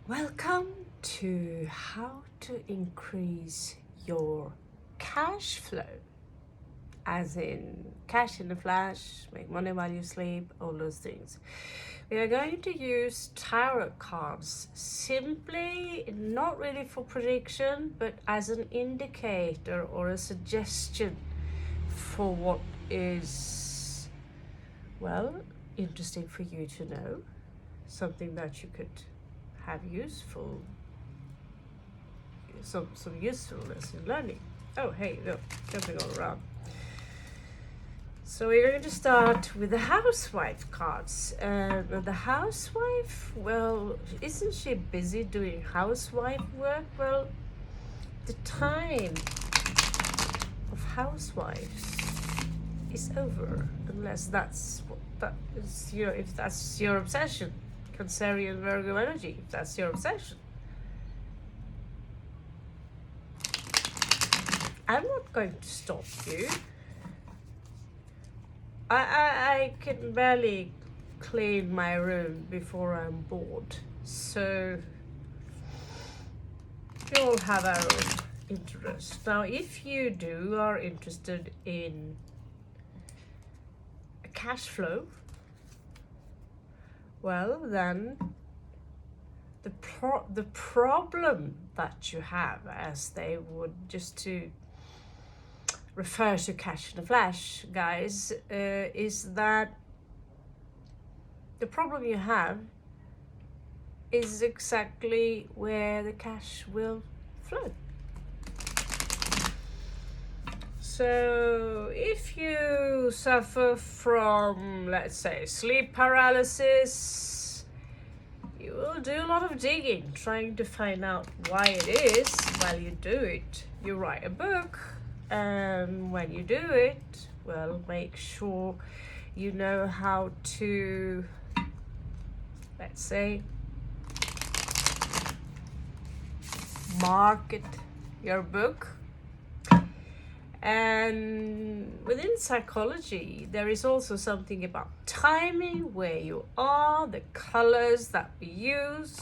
Welcome to how to increase your cash flow, as in cash in a flash, make money while you sleep, all those things. We are going to use tarot cards simply, not really for prediction, but as an indicator or a suggestion for what is, well, interesting for you to know, something that you could have some usefulness in learning. Oh, hey, look, jumping all around. So we're going to start with the housewife cards. The housewife, well, isn't she busy doing housewife work? Well, the time of housewives is over, unless that's what that is, if that's your obsession. Cancerian Virgo energy, if that's your obsession. I'm not going to stop you. I can barely clean my room before I'm bored. So we all have our own interest. Now, if you are interested in cash flow, well, then the problem that you have, as they would, just to refer to cash in a flash, guys, is that the problem you have is exactly where the cash will flow. So if you suffer from, let's say, sleep paralysis, you will do a lot of digging trying to find out why it is. While you do it, you write a book, and when you do it, well, make sure you know how to, let's say, market your book. And within psychology, there is also something about timing, where you are, the colors that we use.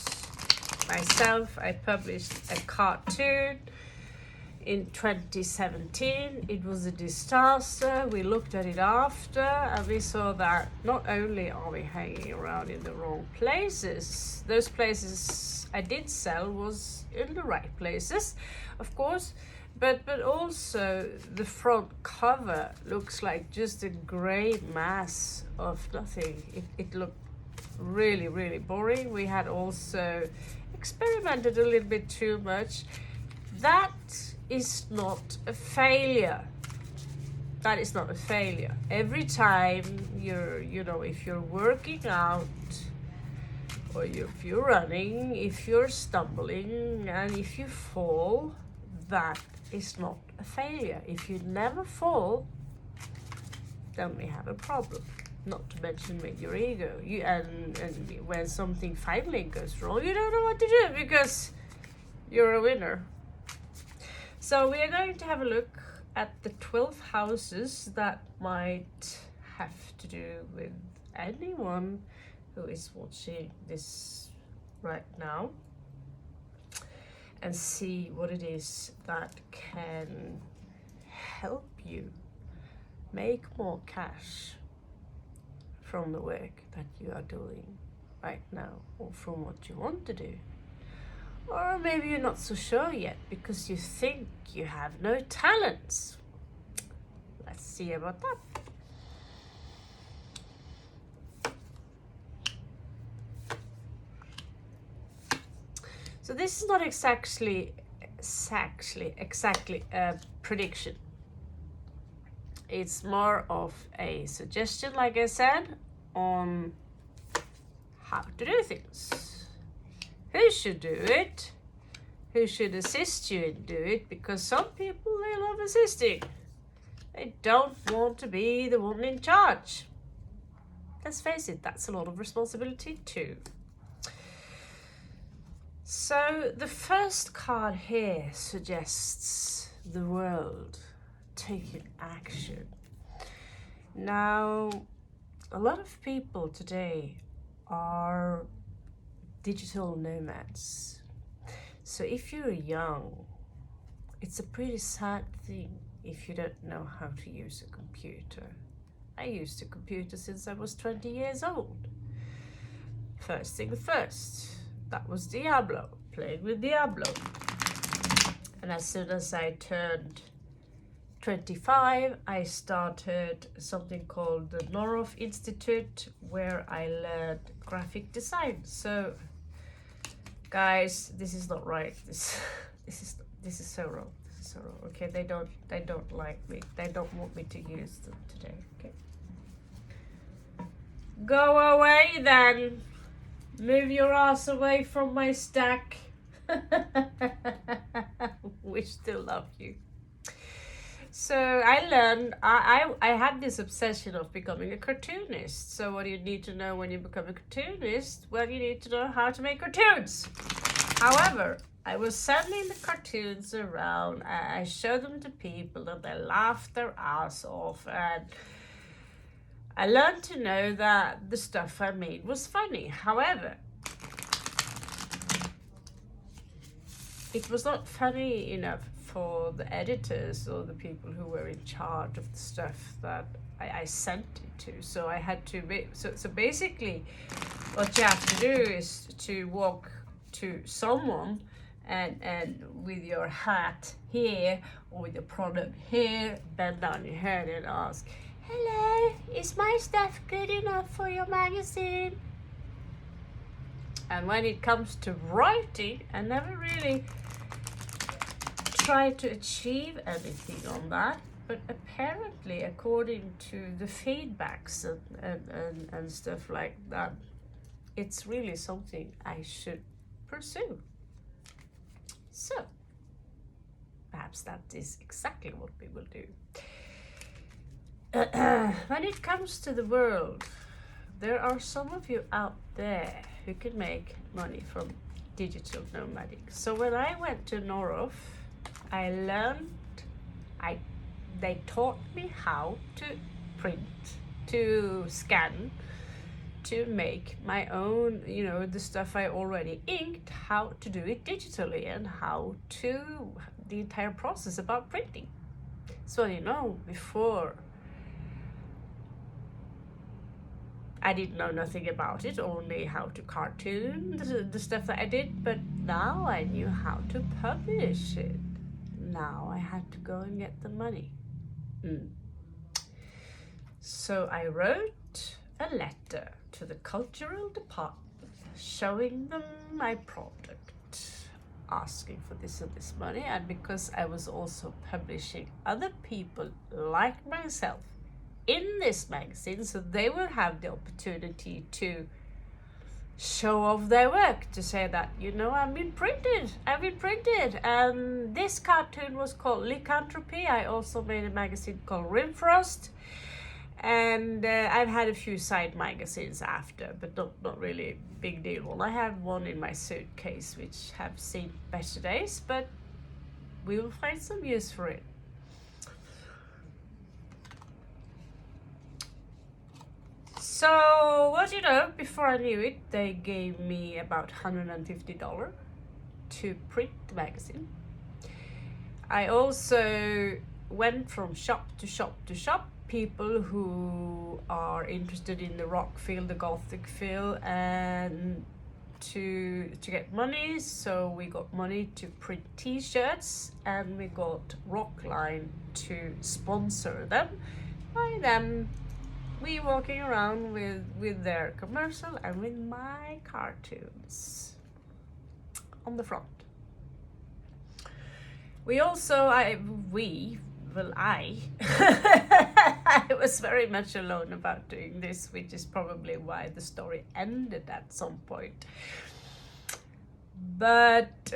Myself, I published a cartoon in 2017. It was a disaster. We looked at it after, and we saw that not only are we hanging around in the wrong places, those places I did sell was in the right places, of course, but also the front cover looks like just a gray mass of nothing. It looked really, really boring. We had also experimented a little bit too much. That is not a failure. That is not a failure. Every time if you're working out, or if you're running, if you're stumbling, and if you fall, that is not a failure. If you never fall, then we have a problem. Not to mention with your ego. And when something finally goes wrong, you don't know what to do because you're a winner. So we are going to have a look at the 12 houses that might have to do with anyone who is watching this right now, and see what it is that can help you make more cash from the work that you are doing right now, or from what you want to do. Or maybe you're not so sure yet because you think you have no talents. Let's see about that. So this is not exactly a prediction. It's more of a suggestion, like I said, on how to do things. Who should do it? Who should assist you in do it? Because some people, they love assisting. They don't want to be the one in charge. Let's face it, that's a lot of responsibility too. So the first card here suggests the world taking action. Now, a lot of people today are digital nomads. So if you're young, it's a pretty sad thing if you don't know how to use a computer. I used a computer since I was 20 years old. First thing first, that was Diablo, playing with Diablo. And as soon as I turned 25, I started something called the Noroff Institute, where I learned graphic design. So, guys, this is not right. This is so wrong. This is so wrong. Okay, they don't like me. They don't want me to use them today. Okay, go away then. Move your ass away from my stack. We still love you. So I learned, I had this obsession of becoming a cartoonist. So what do you need to know when you become a cartoonist? Well, you need to know how to make cartoons. However, I was sending the cartoons around, I showed them to people and they laughed their ass off, and I learned to know that the stuff I made was funny. However, it was not funny enough for the editors or the people who were in charge of the stuff that I sent it to. So I had to, so basically what you have to do is to walk to someone and with your hat here or with your product here, bend down your head and ask, hello, is my stuff good enough for your magazine? And when it comes to writing, I never really tried to achieve anything on that, but apparently, according to the feedbacks and stuff like that, it's really something I should pursue. So, perhaps that is exactly what we will do. When it comes to the world, there are some of you out there who can make money from digital nomadic. So when I went to Noroff, I learned, they taught me how to print, to scan, to make my own, the stuff I already inked, how to do it digitally and how to, the entire process about printing. So, before I didn't know nothing about it, only how to cartoon the stuff that I did, but now I knew how to publish it. Now I had to go and get the money. So I wrote a letter to the cultural department showing them my product, asking for this and this money, and because I was also publishing other people like myself in this magazine, so they will have the opportunity to show off their work, to say that, I've been printed, and this cartoon was called Lycanthropy. I also made a magazine called Rimfrost, and I've had a few side magazines after, but not really big deal one. I have one in my suitcase which have seen better days, but we will find some use for it. So, before I knew it, they gave me about $150 to print the magazine. I also went from shop to shop to shop, people who are interested in the rock field, the gothic field, and to get money. So we got money to print t-shirts, and we got Rockline to sponsor them. By them, we walking around with their commercial and with my cartoons on the front. We also, I was very much alone about doing this, which is probably why the story ended at some point. But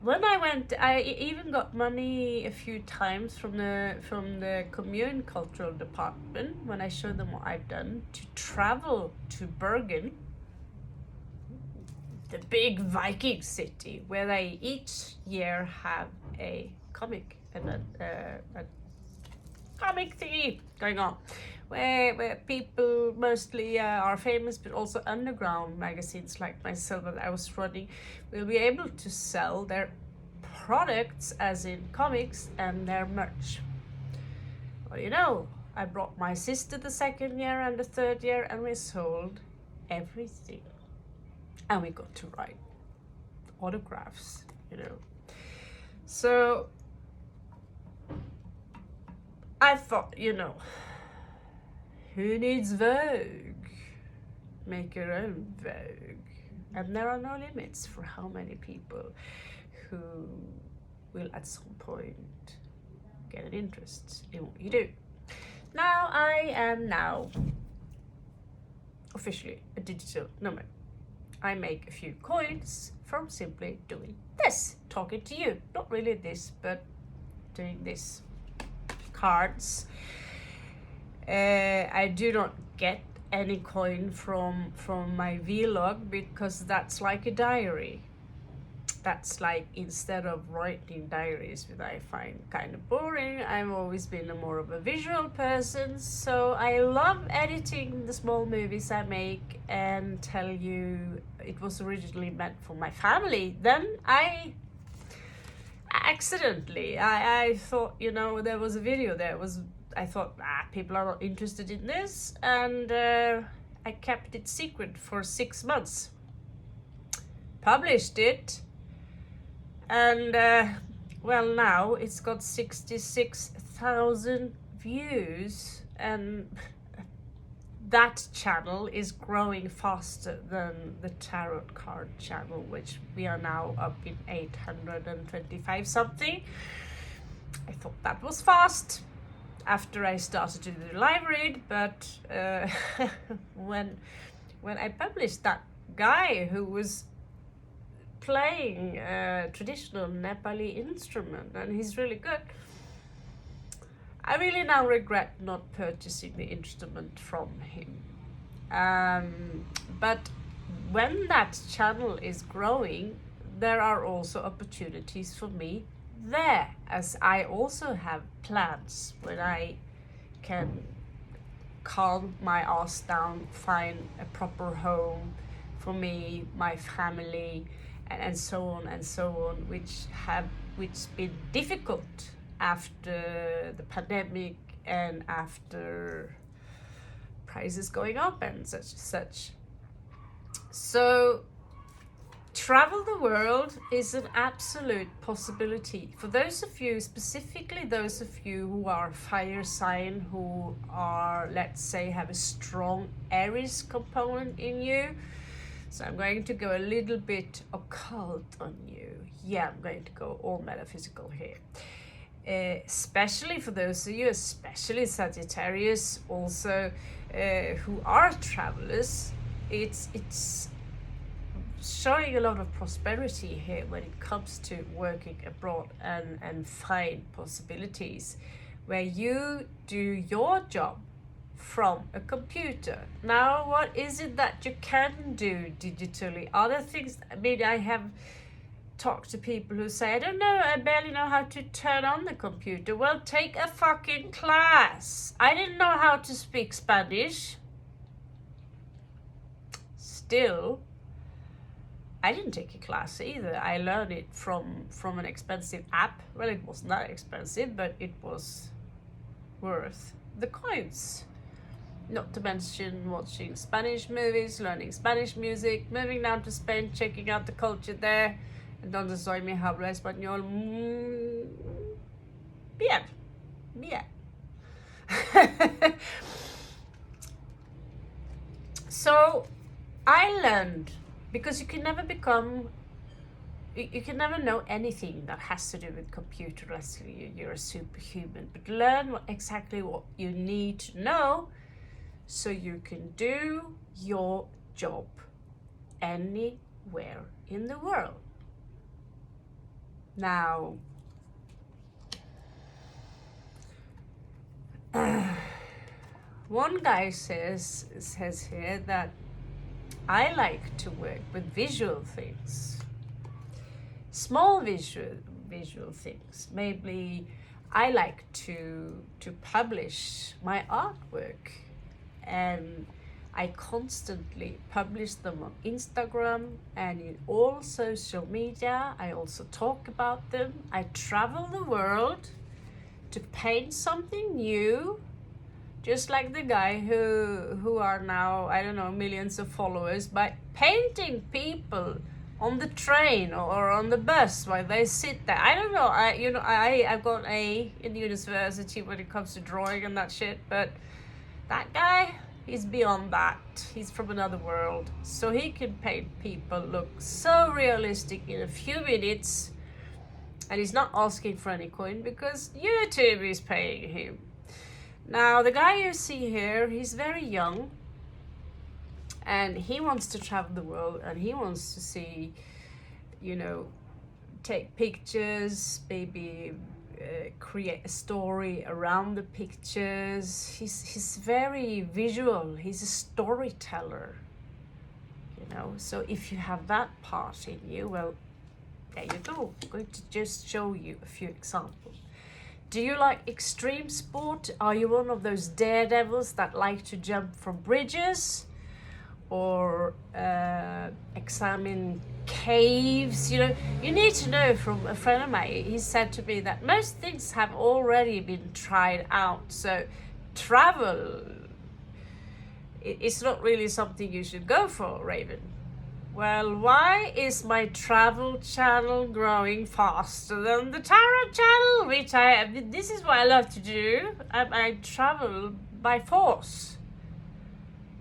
when I went, I even got money a few times from the commune cultural department when I showed them what I've done, to travel to Bergen, the big Viking city, where they each year have a comic and comic thingy going on, where people mostly are famous, but also underground magazines like myself that I was running will be able to sell their products, as in comics, and their merch. Well, you know, I brought my sister the second year and the third year, and we sold everything. And we got to write autographs, you know. So I thought, you know, who needs Vogue? Make your own Vogue. And there are no limits for how many people who will at some point get an interest in what you do. Now I am now officially a digital nomad. I make a few coins from simply doing this, talking to you. Not really this, but doing this. Cards. I do not get any coin from my vlog because that's like a diary. That's like, instead of writing diaries, which I find kind of boring, I've always been more of a visual person, so I love editing the small movies I make and tell you it was originally meant for my family. Then I accidentally, I thought, you know, there was a video there, I thought, people are not interested in this, and I kept it secret for 6 months. Published it, and well, now it's got 66,000 views, and that channel is growing faster than the tarot card channel, which we are now up in 825 something. I thought that was fast after I started to do live read, but when I published that guy who was playing a traditional Nepali instrument, and he's really good, I really now regret not purchasing the instrument from him. But when that channel is growing, there are also opportunities for me there, as I also have plans when I can calm my ass down, find a proper home for me, my family, and so on and so on, which been difficult after the pandemic and after prices going up and such. So travel the world is an absolute possibility for those of you, specifically those of you who are fire sign, who are, let's say, have a strong Aries component in you. So I'm going to go a little bit occult on you. Yeah, I'm going to go all metaphysical here. Especially for those of you, especially Sagittarius also, who are travelers, it's showing a lot of prosperity here when it comes to working abroad and find possibilities where you do your job from a computer. Now, what is it that you can do digitally? Other things, I mean, I have talked to people who say, I don't know, I barely know how to turn on the computer. Well, take a fucking class. I didn't know how to speak Spanish. Still, I didn't take a class either. I learned it from an expensive app. Well, it was not expensive, but it was worth the coins. Not to mention watching Spanish movies, learning Spanish music, moving down to Spain, checking out the culture there. Donde soy mi hablo español. Bien. So I learned, because you can never know anything that has to do with computer unless you're a superhuman, but learn exactly what you need to know so you can do your job anywhere in the world. Now, one guy says here that I like to work with visual things, small visual things. Maybe I like to publish my artwork, and I constantly publish them on Instagram and in all social media. I also talk about them. I travel the world to paint something new, just like the guy who are now, I don't know, millions of followers, by painting people on the train or on the bus while they sit there. I don't know. I got A in university when it comes to drawing and that shit, but that guy, he's beyond that. He's from another world. So he can paint people look so realistic in a few minutes, and he's not asking for any coin because YouTube is paying him. Now, the guy you see here, he's very young, and he wants to travel the world, and he wants to see, take pictures, maybe create a story around the pictures. He's very visual. He's a storyteller, So if you have that part in you, well, there you go. I'm going to just show you a few examples. Do you like extreme sport? Are you one of those daredevils that like to jump from bridges or examine caves? You need to know from a friend of mine, he said to me that most things have already been tried out. So travel, it's not really something you should go for, Raven. Well, why is my travel channel growing faster than the tarot channel? This is what I love to do. I travel by force.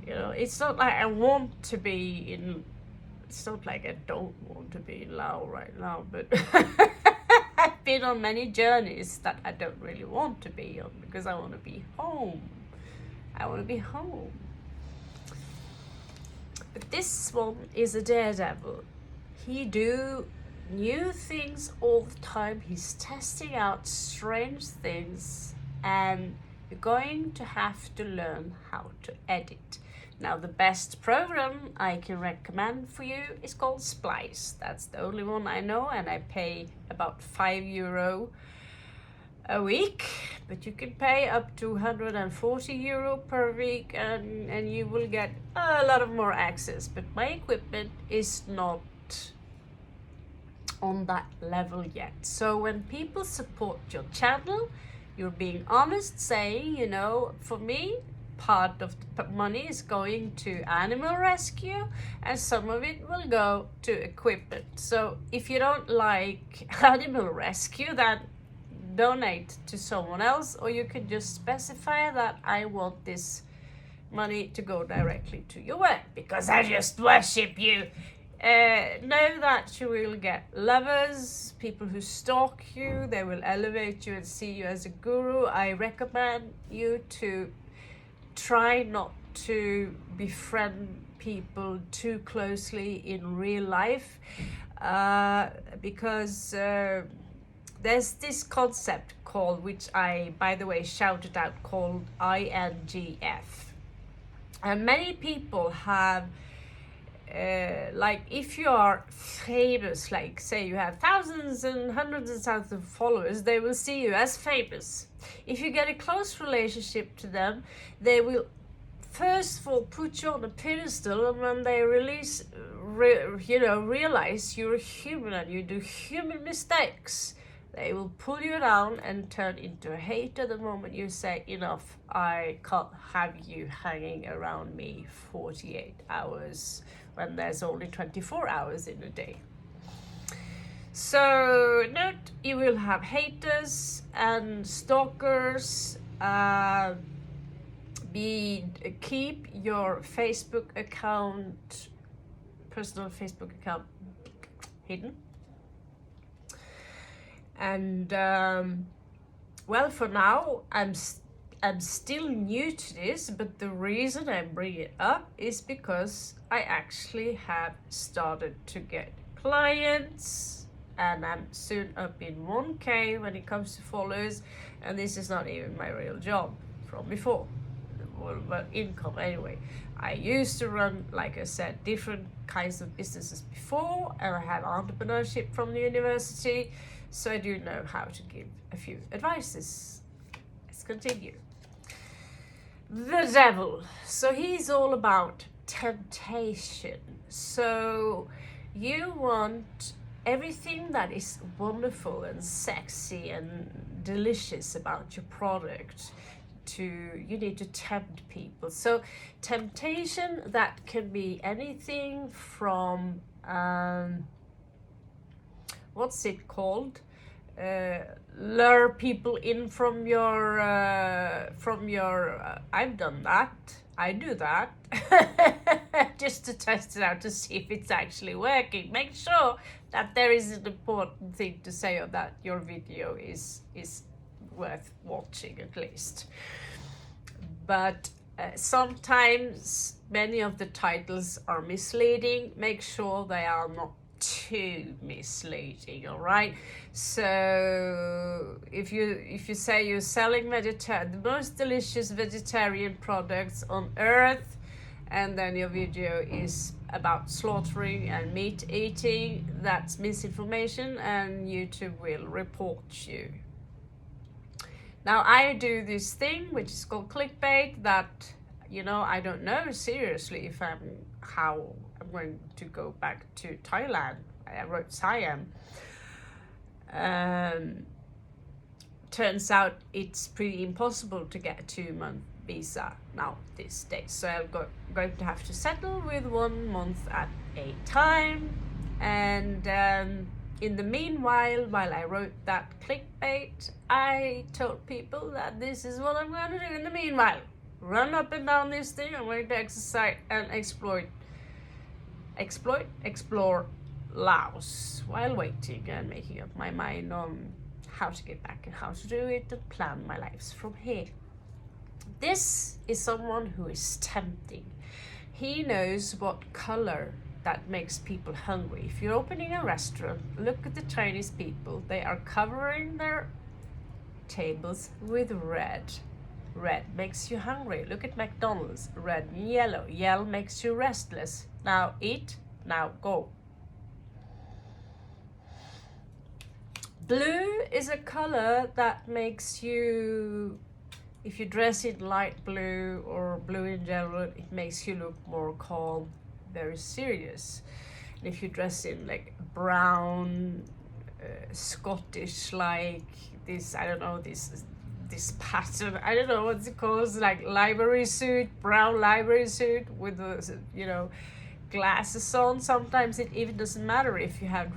It's not like I want to be in. It's not like I don't want to be in Laos right now, but I've been on many journeys that I don't really want to be on because I want to be home. I want to be home. But this one is a daredevil. He do new things all the time. He's testing out strange things, and you're going to have to learn how to edit. Now, the best program I can recommend for you is called Splice. That's the only one I know, and I pay about €5 a week, but you can pay up to €140 per week, and you will get a lot of more access. But my equipment is not on that level yet. So when people support your channel, you're being honest, saying, for me, part of the money is going to animal rescue, and some of it will go to equipment. So if you don't like animal rescue, then donate to someone else, or you can just specify that I want this money to go directly to your work because I just worship you. Know that you will get lovers, people who stalk you. They will elevate you and see you as a guru. I recommend you to try not to befriend people too closely in real life, because there's this concept called, which I, by the way, shouted out, called INGF. And many people have, like, if you are famous, like say you have thousands and hundreds of thousands of followers, they will see you as famous. If you get a close relationship to them, they will first of all put you on a pedestal, and when they realize you're a human and you do human mistakes, they will pull you down and turn into a hater the moment you say, enough, I can't have you hanging around me 48 hours when there's only 24 hours in a day. So note, you will have haters and stalkers. Keep your Facebook account, personal Facebook account, hidden. And well, for now, I'm still new to this, but the reason I bring it up is because I actually have started to get clients, and I'm soon up in 1K when it comes to followers, and this is not even my real job from before, well, income anyway. I used to run, like I said, different kinds of businesses before, and I have entrepreneurship from the university, so I do know how to give a few advices. Let's continue. The devil. So he's all about temptation. So you want everything that is wonderful and sexy and delicious about your product. You need to tempt people. So temptation, that can be anything from what's it called, lure people in from your I've done that, I do that just to test it out to see if it's actually working. Make sure that there is an important thing to say, or that your video is worth watching at least. But sometimes many of the titles are misleading. Make sure they are not too misleading, all right? So if you say you're selling the most delicious vegetarian products on earth, and then your video is about slaughtering and meat eating, that's misinformation, and YouTube will report you. Now I do this thing which is called clickbait, that, you know, I don't know seriously if how I'm going to go back to Thailand. I wrote Siam. Turns out it's pretty impossible to get a 2-month visa now these days. So I'm going to have to settle with 1 month at a time. And in the meanwhile, while I wrote that clickbait, I told people that this is what I'm going to do in the meanwhile. Run up and down this thing. I'm going to exercise and explore Laos while waiting and making up my mind on how to get back and how to do it and plan my lives from here. This is someone who is tempting. He knows what color that makes people hungry. If you're opening a restaurant, look at the Chinese people. They are covering their tables with red. Red makes you hungry. Look at McDonald's. Red and yellow. Yellow makes you restless. Now eat, now go. Blue is a color that makes you, if you dress in light blue or blue in general, it makes you look more calm, very serious. And if you dress in like brown, Scottish, like this, I don't know, this pattern, I don't know what it calls, like library suit, brown library suit with the, you know, glasses on. Sometimes it even doesn't matter if you have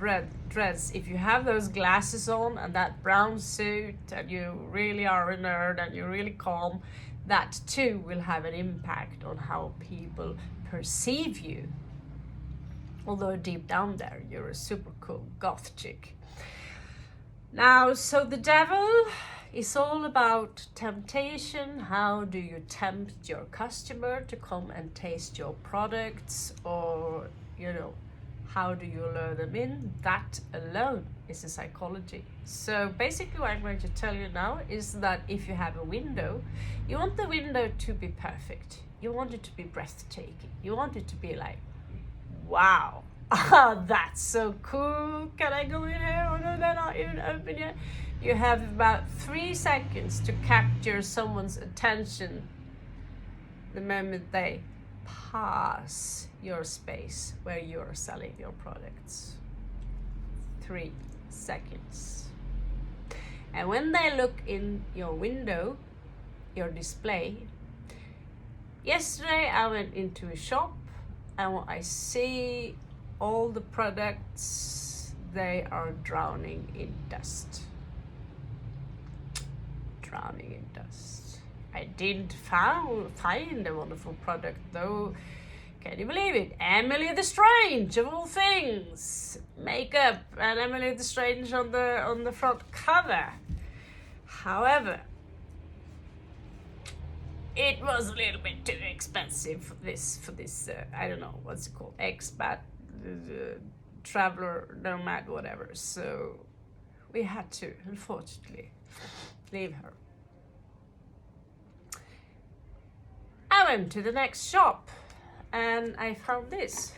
dreads. If you have those glasses on and that brown suit, and you really are a nerd and you're really calm, that too will have an impact on how people perceive you. Although deep down there, you're a super cool goth chick. Now, so the devil is all about temptation. How do you tempt your customer to come and taste your products? Or, you know, how do you lure them in? That alone is a psychology. So basically what I'm going to tell you now is that if you have a window, you want the window to be perfect. You want it to be breathtaking. You want it to be like, wow, that's so cool. Can I go in here? Oh no, they're not even open yet. You have about 3 seconds to capture someone's attention the moment they pass your space where you're selling your products. 3 seconds. And when they look in your window, your display, yesterday I went into a shop and what I see, all the products, they are drowning in dust. Drowning in dust. I did find a wonderful product though. Can you believe it? Emily the Strange, of all things. Makeup and Emily the Strange on the front cover. However, it was a little bit too expensive for this I don't know what's it called, expat, traveler, nomad, whatever. So we had to, unfortunately, leave her. I went to the next shop and I found this.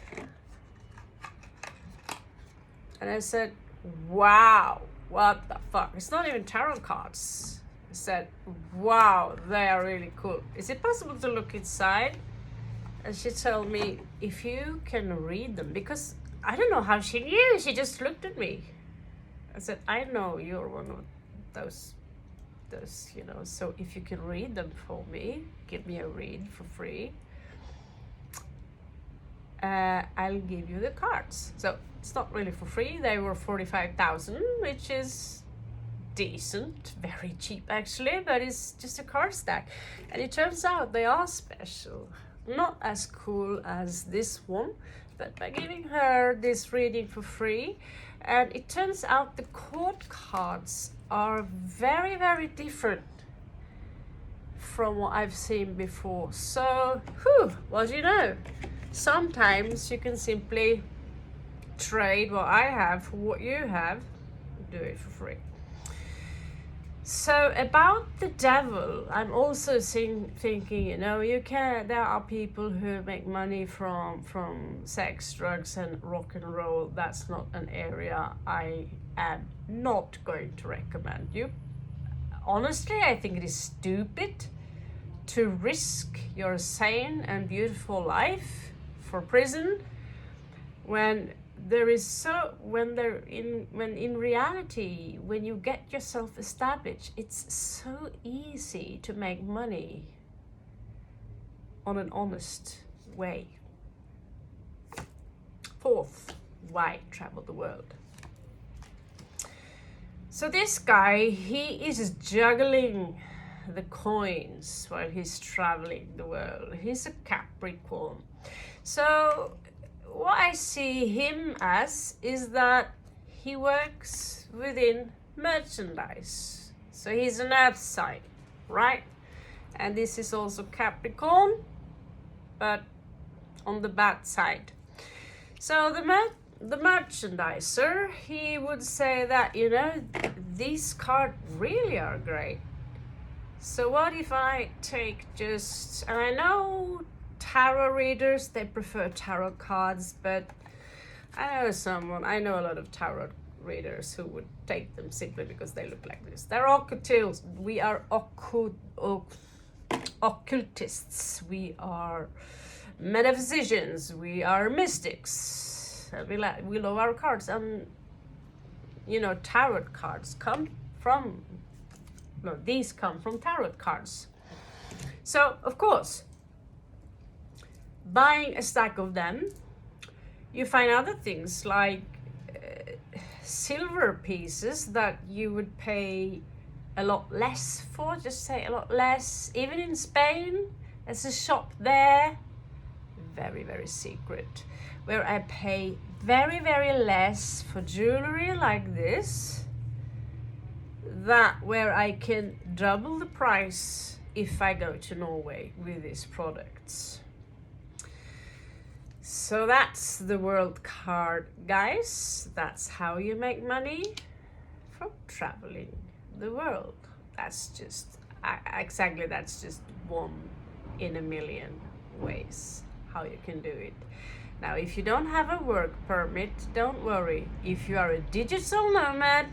And I said, wow, what the fuck? It's not even tarot cards. I said, wow, they are really cool. Is it possible to look inside? And she told me, if you can read them, because I don't know how she knew. She just looked at me. I said, I know you're one of those, you know, so if you can read them for me, give me a read for free, I'll give you the cards. So it's not really for free. They were 45,000, which is decent, very cheap actually, but it's just a card stack. And it turns out they are special. Not as cool as this one, but by giving her this reading for free, and it turns out the court cards are very, very different from what I've seen before. So, what do you know? Sometimes you can simply trade what I have for what you have, do it for free. So about the devil, I'm also thinking, you know, there are people who make money from sex, drugs, and rock and roll. That's not an area I am not going to recommend you. Honestly, I think it is stupid to risk your sane and beautiful life for prison when in reality, when you get yourself established, it's so easy to make money on an honest way. Fourth, why travel the world? So this guy, he is juggling the coins while he's traveling the world. He's a Capricorn. So what I see him as is that he works within merchandise. So he's an earth sign, right? And this is also Capricorn, but on the bad side. So the merchandiser, he would say that, you know, these cards really are great. So what if I take and I know tarot readers, they prefer tarot cards, but I know a lot of tarot readers who would take them simply because they look like this. They're occultists. We are occultists. We are metaphysicians. We are mystics. We love our cards. And, you know, tarot cards these come from tarot cards. So, of course, buying a stack of them, you find other things like silver pieces that you would pay a lot less for, just say a lot less. Even in Spain, there's a shop there, very, very secret, where I pay very, very less for jewelry like this, where I can double the price if I go to Norway with these products. So that's the world card, guys. That's how you make money from traveling the world. That's just one in a million ways how you can do it. Now, if you don't have a work permit, don't worry. If you are a digital nomad,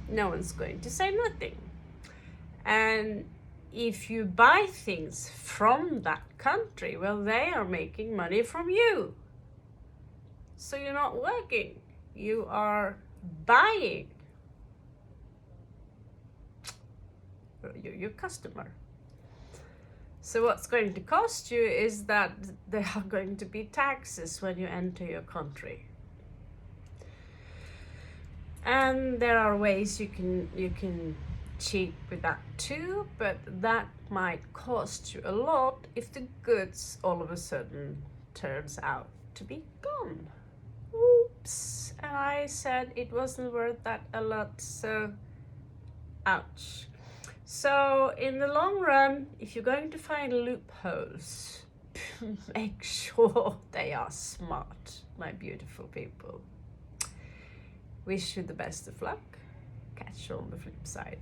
no one's going to say nothing. And if you buy things from that country, well, they are making money from you. So you're not working, you are buying. You're your customer. So what's going to cost you is that there are going to be taxes when you enter your country. And there are ways you can cheat with that too, but that might cost you a lot if the goods all of a sudden turns out to be gone. Oops. And I said it wasn't worth that a lot, so ouch. So in the long run, if you're going to find loopholes, make sure they are smart, my beautiful people. Wish you the best of luck. Catch you on the flip side.